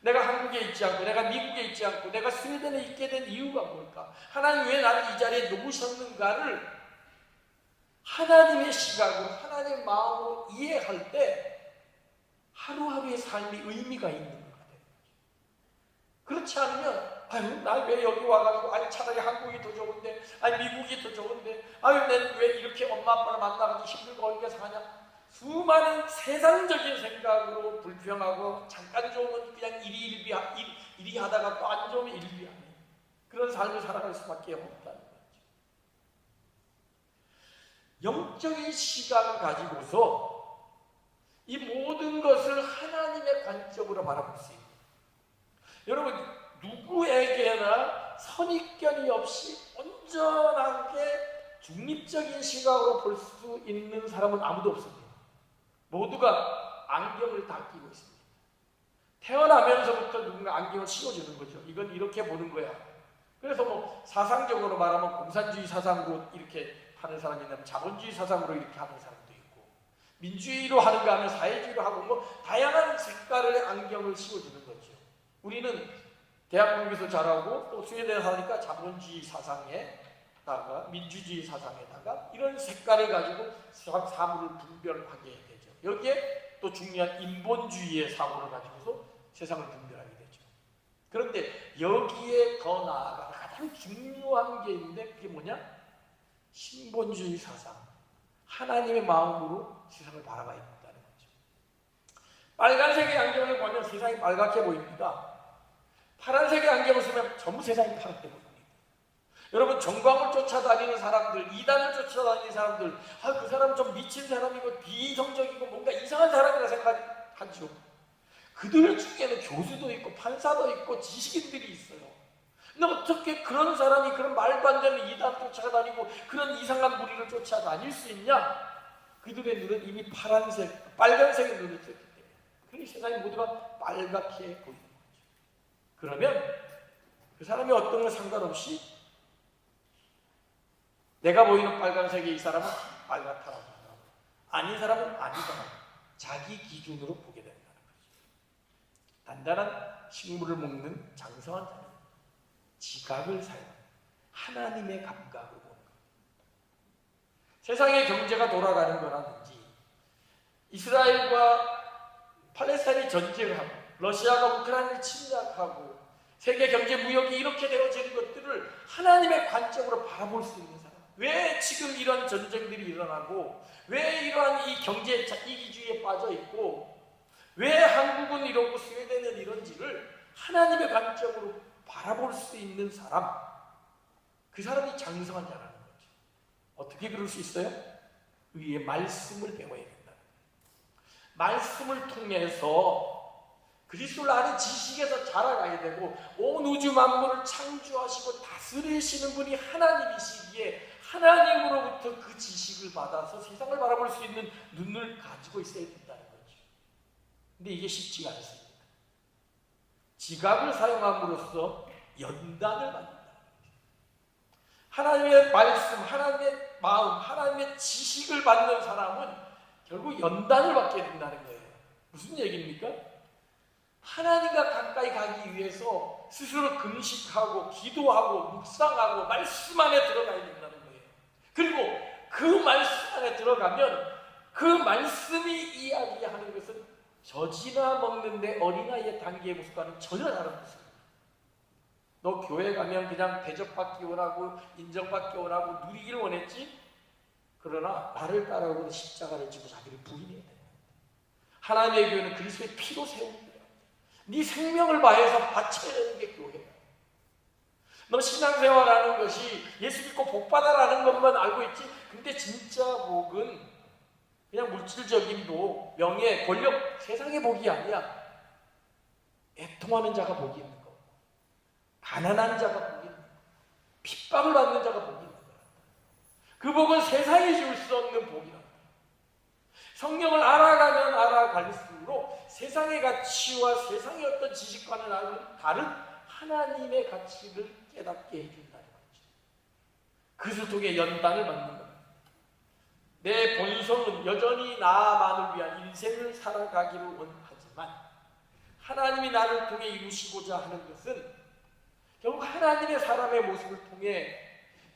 내가 한국에 있지 않고 내가 미국에 있지 않고 내가 스웨덴에 있게 된 이유가 뭘까? 하나님 왜 나를 이 자리에 놓으셨는가를 하나님의 시각으로 하나님의 마음으로 이해할 때 하루하루의 삶이 의미가 있는 것 같아요. 그렇지 않으면 나 왜 여기 와가지고 차라리 한국이 더 좋은데 미국이 더 좋은데 내가 왜 이렇게 엄마 아빠를 만나가지고 힘들고 어렵게 사냐 수많은 세상적인 생각으로 불평하고 잠깐 좋으면 그냥 이리 하다가 또 안 좋으면 일비하는 그런 삶을 살아갈 수밖에 없다는 거죠. 영적인 시각을 가지고서 이 모든 것을 하나님의 관점으로 바라볼 수 있는 여러분 누구에게나 선입견이 없이 온전하게 중립적인 시각으로 볼 수 있는 사람은 아무도 없습니다. 모두가 안경을 다 끼고 있습니다. 태어나면서부터 누군가 안경을 씌워주는 거죠. 이건 이렇게 보는 거야. 그래서 사상적으로 말하면 공산주의 사상으로 이렇게 하는 사람이 있다면 자본주의 사상으로 이렇게 하는 사람도 있고 민주주의로 하는가 하면 사회주의로 하고 다양한 색깔의 안경을 씌워주는 거죠. 우리는 대한민국에서 자라고 또 스웨덴에 사니까 자본주의 사상에다가 민주주의 사상에다가 이런 색깔을 가지고 사물을 분별하게 되죠. 여기에 또 중요한 인본주의의 사고를 가지고서 세상을 분별하게 되죠. 그런데 여기에 더 나아가 가장 중요한 게 있는데 그게 뭐냐? 신본주의 사상, 하나님의 마음으로 세상을 바라봐야 된다는 거죠. 빨간색의 안경을 보면 세상이 빨갛게 보입니다. 파란색의 안경을 쓰면 전부 세상이 파랗게 보입니다. 여러분 정광을 쫓아다니는 사람들, 이단을 쫓아다니는 사람들 그 사람 좀 미친 사람이고 비이성적이고 뭔가 이상한 사람이라 생각하죠. 그들 중에는 교수도 있고 판사도 있고 지식인들이 있어요. 근데 어떻게 그런 사람이 그런 말도 안 되는 이단 쫓아다니고 그런 이상한 무리를 쫓아다닐 수 있냐? 그들의 눈은 이미 빨간색의 눈을 떴기 때문에 그러니 세상이 모두가 빨갛게 보입니다. 그러면 그 사람이 어떤 걸 상관없이 내가 보이는 빨간색의 이 사람은 빨갛다라고 하고 아닌 사람은 아니다라고 자기 기준으로 보게 된다는 거죠. 단단한 식물을 먹는 장성한 사람 지각을 사용 하나님의 감각으로 보는 것. 세상의 경제가 돌아가는 거라든지 이스라엘과 팔레스타인이 전쟁을 하고 러시아가 우크라이나를 침략하고 세계 경제 무역이 이렇게 되어지는 것들을 하나님의 관점으로 바라볼 수 있는 사람, 왜 지금 이런 전쟁들이 일어나고 왜 이러한 이 경제 이기주의에 빠져 있고 왜 한국은 이러고 스웨덴은 이런지를 하나님의 관점으로 바라볼 수 있는 사람, 그 사람이 장성한 자라는 거죠. 어떻게 그럴 수 있어요? 의의 말씀을 배워야 된다. 말씀을 통해서 그리스도를 아는 지식에서 자라가야 되고, 온 우주 만물을 창조하시고 다스리시는 분이 하나님이시기에 하나님으로부터 그 지식을 받아서 세상을 바라볼 수 있는 눈을 가지고 있어야 된다는 거죠. 근데 이게 쉽지가 않습니다. 지각을 사용함으로써 연단을 받는다. 하나님의 말씀, 하나님의 마음, 하나님의 지식을 받는 사람은 결국 연단을 받게 된다는 거예요. 무슨 얘기입니까? 하나님과 가까이 가기 위해서 스스로 금식하고 기도하고 묵상하고 말씀 안에 들어가야 된다는 거예요. 그리고 그 말씀 안에 들어가면 그 말씀이 이야기하는 것은 젖이나 먹는데 어린아이의 단계의 모습과는 전혀 다른 모습입니다. 너 교회 가면 그냥 대접받기 원하고 인정받기 원하고 누리기를 원했지? 그러나 나를 따라오고 십자가를 지고 자기를 부인해야 된다. 하나님의 교회는 그리스도의 피로 세운 거야. 네 생명을 바해서 바쳐야 되는 게 교회야. 너 신앙생활하는 것이 예수 믿고 복받아라는 것만 알고 있지, 근데 진짜 복은 그냥 물질적인 복, 명예, 권력, 세상의 복이 아니야. 애통하는 자가 복이 있는 거, 가난한 자가 복이 있는 거, 핍박을 받는 자가 복이 있는 거야. 그 복은 세상이 줄 수 없는 복이야. 성경을 알아가면 알아갈수록 세상의 가치와 세상의 어떤 지식과는 다른 하나님의 가치를 깨닫게 해준다는 거죠. 그것을 통해 연단을 받는 겁니다. 내 본성은 여전히 나만을 위한 인생을 살아가기를 원하지만 하나님이 나를 통해 이루시고자 하는 것은 결국 하나님의 사람의 모습을 통해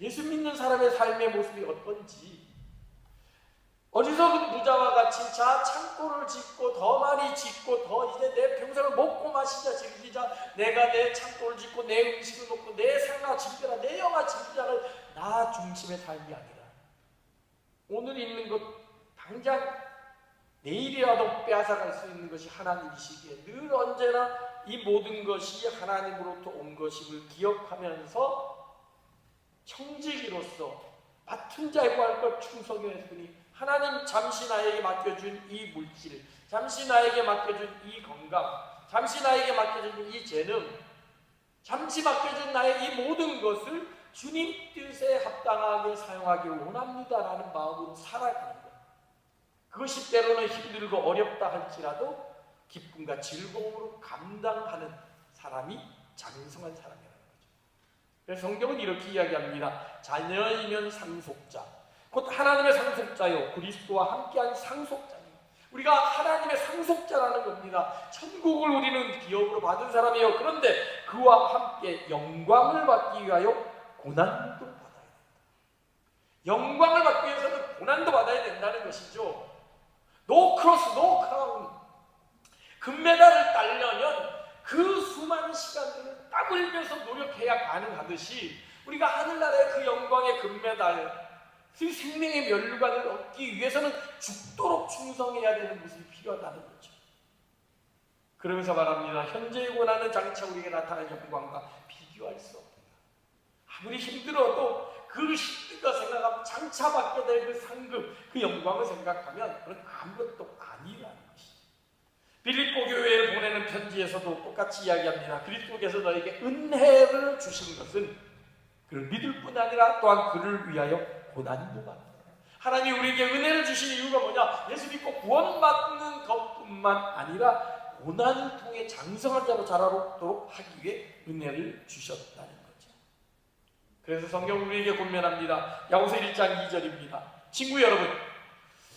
예수 믿는 사람의 삶의 모습이 어떤지, 어리석은 부자와 같이 자 창고를 짓고 더 많이 짓고 더 이제 내 평생을 먹고 마시자 즐기자, 내가 내 창고를 짓고 내 음식을 먹고 내 생활 즐겨라, 내 영화 즐기자는 나 중심의 삶이 아니라 오늘 있는 것 당장 내일이라도 빼앗아갈 수 있는 것이 하나님이시기에 늘 언제나 이 모든 것이 하나님으로부터 온 것임을 기억하면서 청지기로서 맡은 자의 구할 것 충성했으니 하나님 잠시 나에게 맡겨준 이 물질, 잠시 나에게 맡겨준 이 건강, 잠시 나에게 맡겨준 이 재능, 잠시 맡겨준 나의 이 모든 것을 주님 뜻에 합당하게 사용하기를 원합니다라는 마음으로 살아가는 것. 그것이 때로는 힘들고 어렵다 할지라도 기쁨과 즐거움으로 감당하는 사람이 장성한 사람이라는 거죠. 그래서 성경은 이렇게 이야기합니다. 자녀이면 상속자, 곧 하나님의 상속자요 그리스도와 함께한 상속자니, 우리가 하나님의 상속자라는 겁니다. 천국을 우리는 기업으로 받은 사람이에요. 그런데 그와 함께 영광을 받기 위하여 고난도 받아야 된다. 영광을 받기 위해서는 고난도 받아야 된다는 것이죠. 노 크로스, 노 크라운. 금메달을 따려면 그 수많은 시간들을 땀 흘려서 노력해야 가능하듯이 우리가 하늘나라의 그 영광의 금메달, 그 생명의 면류관을 얻기 위해서는 죽도록 충성해야 되는 모습이 필요하다는 거죠. 그러면서 말합니다. 현재의 고난은 장차 우리에게 나타나는 영광과 비교할 수 없다. 아무리 힘들어도 그 힘든 거 생각하면 장차 받게 될 그 상급, 그 영광을 생각하면 그건 아무것도 아니라는 것이죠. 빌립보 교회에 보내는 편지에서도 똑같이 이야기합니다. 그리스도께서 너에게 은혜를 주신 것은 그를 믿을 뿐 아니라 또한 그를 위하여 고난도 받는다. 하나님이 우리에게 은혜를 주신 이유가 뭐냐? 예수 믿고 구원받는 것뿐만 아니라 고난을 통해 장성한 자로 자라도록 하기 위해 은혜를 주셨다는 거죠. 그래서 성경 우리에게 권면합니다. 야고보서 1장 2절입니다. 친구 여러분,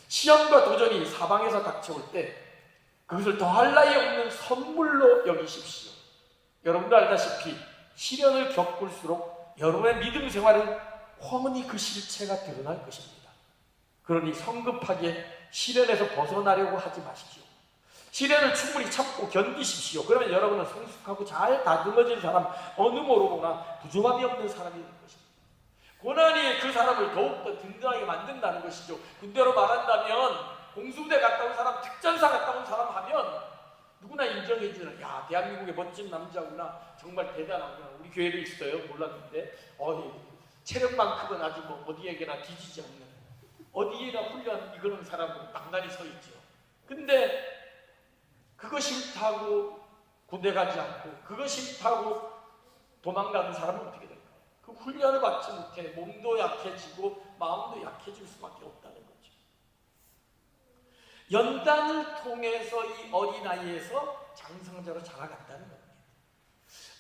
시험과 도전이 사방에서 닥쳐올 때 그것을 더할 나위 없는 선물로 여기십시오. 여러분도 알다시피 시련을 겪을수록 여러분의 믿음 생활은 훤히 그 실체가 드러날 것입니다. 그러니 성급하게 시련에서 벗어나려고 하지 마십시오. 시련을 충분히 참고 견디십시오. 그러면 여러분은 성숙하고 잘 다듬어진 사람, 어느 모로나 부족함이 없는 사람이 될 것입니다. 고난이 그 사람을 더욱더 든든하게 만든다는 것이죠. 군대로 말한다면 공수부대 갔다 온 사람, 특전사 갔다 온 사람 하면 누구나 인정해주는, 야, 대한민국의 멋진 남자구나, 정말 대단하구나. 우리 교회도 있어요. 몰랐는데 체력만큼은 아주 뭐 어디에게나 뒤지지 않는, 어디에나 훈련 이거는 사람은 당당히 서 있죠. 근데 그거 싫다고 군대 가지 않고, 그거 싫다고 도망가는 사람은 어떻게 될까요? 그 훈련을 받지 못해 몸도 약해지고 마음도 약해질 수밖에 없다는 거죠. 연단을 통해서 이 어린아이에서 장성자로 자라간다는 겁니다.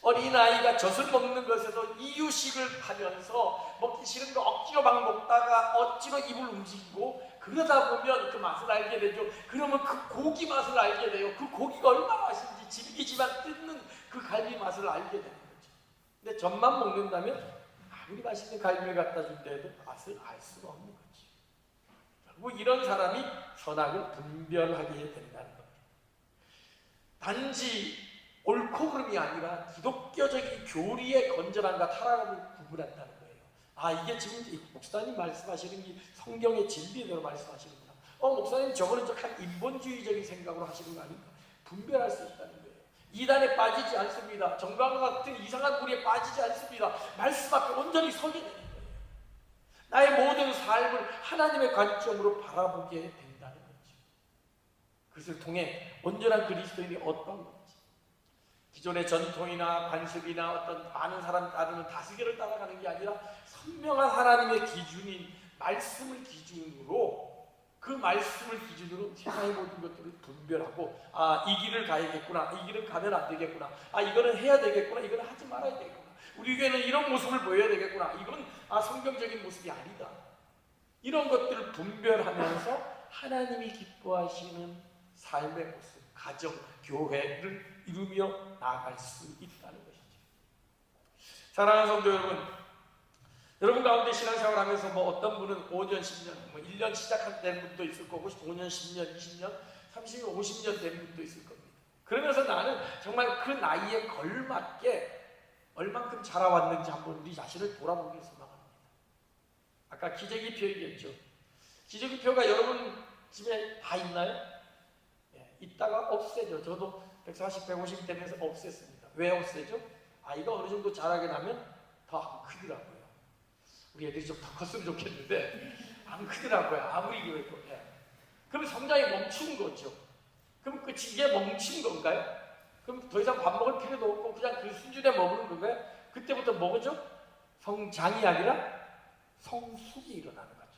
어린아이가 젖을 먹는 것에도 이유식을 하면서 먹기 싫은 거 억지로 막 먹다가 억지로 입을 움직이고, 그러다 보면 그 맛을 알게 되죠. 그러면 그 고기 맛을 알게 돼요. 그 고기가 얼마나 맛있는지 질기지만 뜯는 그 갈비 맛을 알게 되는 거죠. 근데 젖만 먹는다면 아무리 맛있는 갈비를 갖다 준데도 맛을 알 수가 없는 거죠. 결국 이런 사람이 선악을 분별하게 된다는 겁니다. 단지 옳고 그름이 아니라 기독교적인 교리의 건전함과 타락을 구분한다는 거예요. 이게 지금 목사님 말씀하시는 게 성경의 진리대로 말씀하시는구나. 목사님 저거는 한 인본주의적인 생각으로 하시는 거 아닌가? 분별할 수 있다는 거예요. 이단에 빠지지 않습니다. 정광과 같은 이상한 무리에 빠지지 않습니다. 말씀 앞에 온전히 서게 되는 거예요. 나의 모든 삶을 하나님의 관점으로 바라보게 된다는 거죠. 그것을 통해 온전한 그리스도인이 어떤 건지, 기존의 전통이나 관습이나 어떤 많은 사람 따르는 다수결을 따라가는 게 아니라 선명한 하나님의 기준인 말씀을 기준으로, 그 말씀을 기준으로 세상의 모든 것들을 분별하고, 이 길을 가야겠구나, 이 길은 가면 안 되겠구나, 이거는 해야 되겠구나, 이거는 하지 말아야 되겠구나, 우리 교회는 이런 모습을 보여야 되겠구나, 이건 성경적인 모습이 아니다, 이런 것들을 분별하면서 하나님이 기뻐하시는 삶의 모습, 가정, 교회를 이루며 나아갈 수 있다는 것이죠. 사랑하는 성도 여러분 가운데 신앙생활하면서 어떤 분은 5년, 10년, 1년 시작된 분도 있을 거고, 5년, 10년, 20년, 30년, 50년 된 분도 있을 겁니다. 그러면서 나는 정말 그 나이에 걸맞게 얼만큼 자라왔는지 한번 우리 자신을 돌아보길 소망합니다. 아까 기저귀표 얘기했죠. 기저귀표가 여러분 집에 다 있나요? 있다가 없애죠. 저도 140, 150 되면서 없앴습니다. 왜 없애죠? 아이가 어느 정도 자라게 나면 더 안 크더라고요. 우리 애들이 좀 더 컸으면 좋겠는데 안 크더라고요. 아무리 그래도. 그럼 성장이 멈춘 거죠. 그럼 이게 멈춘 건가요? 그럼 더 이상 밥 먹을 필요도 없고 그냥 그 수준에 머무는 건가요? 그때부터 뭐죠? 성장이 아니라 성숙이 일어나는 거죠.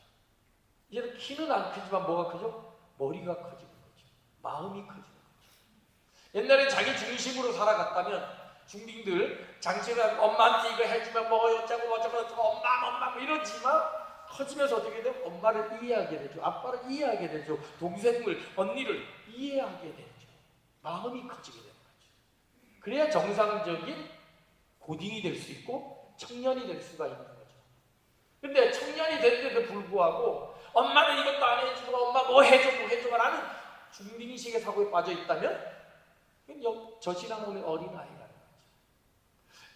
이제는 키는 안 크지만 뭐가 크죠? 머리가 커지고, 마음이 커지는 거죠. 옛날에 자기 중심으로 살아갔다면 중딩들 장치가 엄마한테 이거 해주면 어쩌고 엄마 이러지만 커지면서 어떻게 돼요? 엄마를 이해하게 되죠. 아빠를 이해하게 되죠. 동생을, 언니를 이해하게 되죠. 마음이 커지게 되는 거죠. 그래야 정상적인 고딩이 될 수 있고 청년이 될 수가 있는 거죠. 근데 청년이 됐는데도 불구하고 엄마는 이것도 안 해주고 엄마 뭐 해줘 라는 중딩식의 사고에 빠져 있다면 저신앙의 어린아이라는 거죠.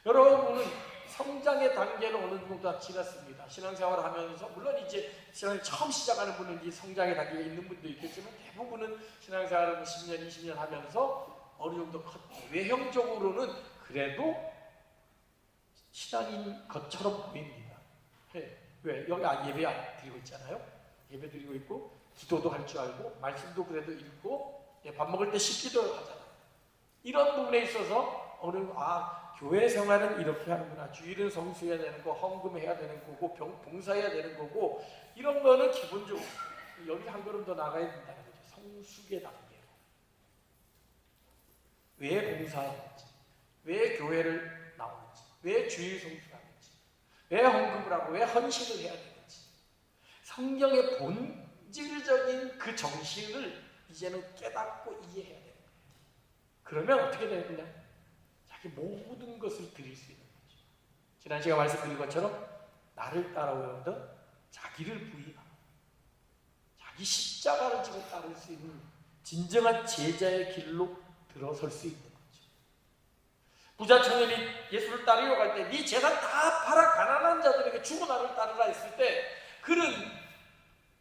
여러분은 성장의 단계는 어느 정도 다 지났습니다. 신앙생활을 하면서 물론 이제 신앙을 처음 시작하는 분은 이 성장의 단계가 있는 분도 있겠지만 대부분은 신앙생활을 10년, 20년 하면서 어느 정도 외형적으로는 그래도 신앙인 것처럼 보입니다. 왜? 여기 예배 드리고 있잖아요. 예배 드리고 있고 기도도 할 줄 알고 말씀도 그래도 읽고 밥 먹을 때 씻기도 하잖아요. 이런 부분에 있어서 교회 생활은 이렇게 하는구나. 주일은 성수해야 되는 거, 헌금해야 되는 거고, 봉사해야 되는 거고, 이런 거는 기본적으로 여기 한 걸음 더 나가야 된다는 거죠. 성숙의 단계로. 왜 봉사하는지, 왜 교회를 나오는지, 왜 주일 성수하는지, 왜 헌금을 하고, 왜 헌신을 해야 되는지, 성경의 본질적인 그 정신을 이제는 깨닫고 이해해야 돼요. 그러면 어떻게 되느냐? 자기 모든 것을 드릴 수 있는 거죠. 지난 시간 말씀드린 것처럼 나를 따라오려던 자기를 부인하고 자기 십자가를 지고 따를 수 있는 진정한 제자의 길로 들어설 수 있는 거죠. 부자 청년이 예수를 따르려고 할 때 네 재산 다 팔아 가난한 자들에게 주고 나를 따르라 했을 때 그는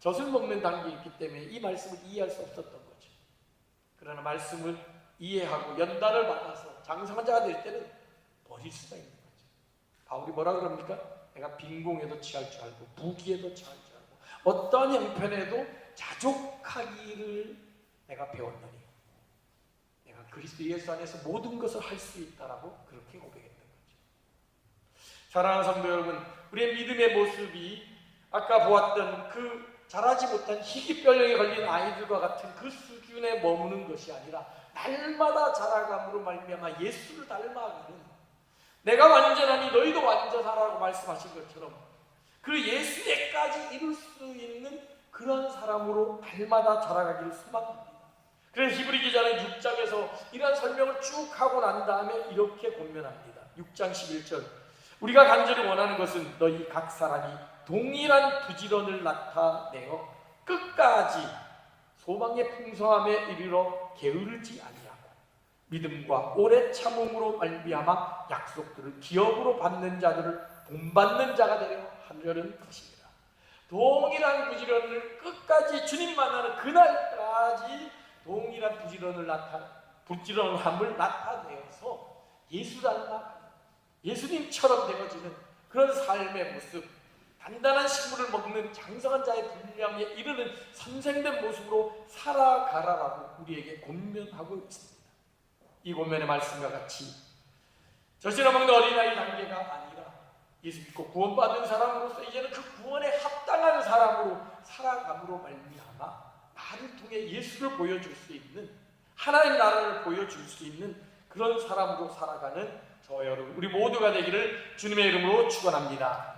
젖을 먹는 단계에 있기 때문에 이 말씀을 이해할 수 없었던 거죠. 그러나 말씀을 이해하고 연단을 받아서 장성한 자가 될 때는 버릴 수가 있는 거죠. 바울이 뭐라 그럽니까? 내가 빈궁에도 취할 줄 알고 부귀에도 취할 줄 알고 어떠한 형편에도 자족하기를 내가 배웠노니 내가 그리스도 예수 안에서 모든 것을 할 수 있다라고 그렇게 고백했던 거죠. 사랑하는 성도 여러분, 우리의 믿음의 모습이 아까 보았던 그 자라지 못한 희귀병에 걸린 아이들과 같은 그 수준에 머무는 것이 아니라 날마다 자라감으로 말미암아 예수를 닮아가는, 내가 완전하니 너희도 완전하라고 말씀하신 것처럼 그 예수에까지 이룰 수 있는 그런 사람으로 날마다 자라가기를 소망합니다. 그래서 히브리 기자는 6장에서 이러한 설명을 쭉 하고 난 다음에 이렇게 권면합니다. 6장 11절, 우리가 간절히 원하는 것은 너희 각 사람이 동일한 부지런을 나타내어 끝까지 소망의 풍성함에 이르러 게으르지 아니하고 믿음과 오래 참음으로 말미암아 약속들을 기업으로 받는 자들을 본받는 자가 되려 하려는 것입니다. 동일한 부지런을 끝까지 주님 만나는 그날까지 동일한 부지런함을 나타내어서 예수 닮아 예수님처럼 되어지는 그런 삶의 모습, 단단한 식물을 먹는 장성한 자의 분량에 이르는 선생된 모습으로 살아가라라고 우리에게 권면하고 있습니다. 이 권면의 말씀과 같이 젖이나 먹는 어린아이 단계가 아니라 예수 믿고 구원받은 사람으로서 이제는 그 구원에 합당한 사람으로 살아감으로 말미암아 나를 통해 예수를 보여줄 수 있는, 하나님 나라를 보여줄 수 있는 그런 사람으로 살아가는 저 여러분 우리 모두가 되기를 주님의 이름으로 축원합니다.